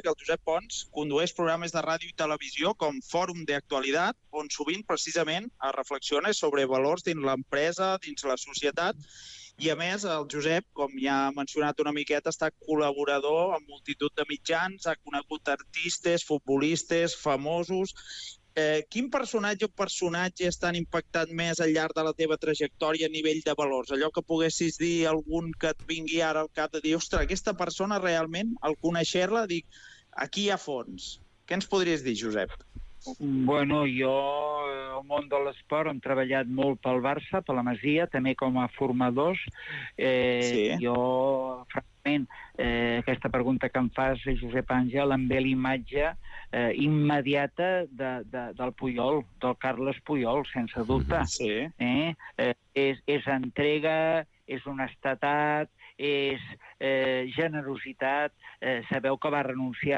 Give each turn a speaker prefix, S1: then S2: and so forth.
S1: que el Josep Pons condueix programes de ràdio i televisió com Fòrum d'Actualitat, on sovint precisament es reflexiona sobre valors dins l'empresa, dins la societat, i a més el Josep, com ja ha mencionat una miqueta, està col·laborador amb multitud de mitjans, ha conegut artistes, futbolistes, famosos. Quin personatge o personatges t'han impactat més al llarg de la teva trajectòria a nivell de valors? Allò que poguessis dir algun que et vingui ara al cap de dir, ostres, aquesta persona realment, al conèixer-la, dic, aquí hi ha fons. Què ens podries dir, Josep?
S2: Bueno, jo al món de l'esport hem treballat molt pel Barça, per la Masia, també com a formadors. Jo, francament, aquesta pregunta que em fas, Josep Àngel, em ve l'imatge immediata del Puyol, del Carles Puyol, sense dubte.
S1: Sí.
S2: És entrega, és honestedat, és generositat. Sabeu que va renunciar